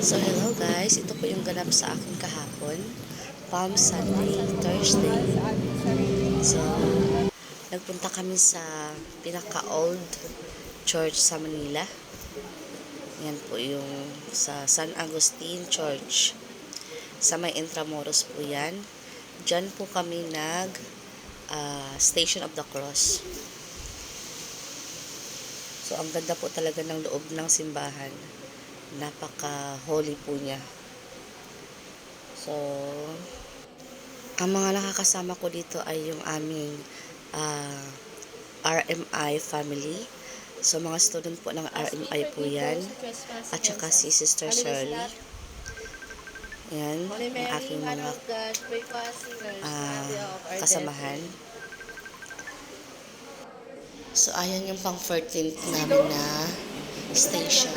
So, hello guys. Ito po yung ganap sa akin kahapon. Palm Sunday, Thursday. So, nagpunta kami sa pinaka-old church sa Manila. Yan po yung sa San Agustin Church. Sa may Intramuros po yan. Diyan po kami Station of the Cross. So, ang ganda po talaga ng loob ng simbahan. Napaka-holy po niya. So, ang mga nakakasama ko dito ay yung aming RMI family. So, mga student po ng RMI po yan. At saka si Sister Shirley. Yan, ang aking mga kasamahan. So, ayan yung pang 14th namin na station.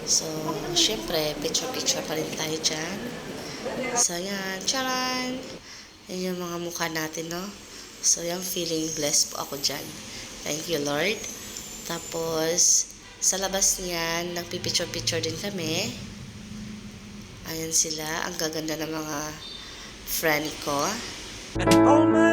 So, syempre, picture-picture pa rin tayo dyan. So, yan. Charan! Yan yung mga mukha natin, no? So, yan, feeling blessed po ako dyan. Thank you, Lord. Tapos, sa labas niyan, nagpipicture-picture din kami. Ayan sila. Ang gaganda ng mga friend ko. And all my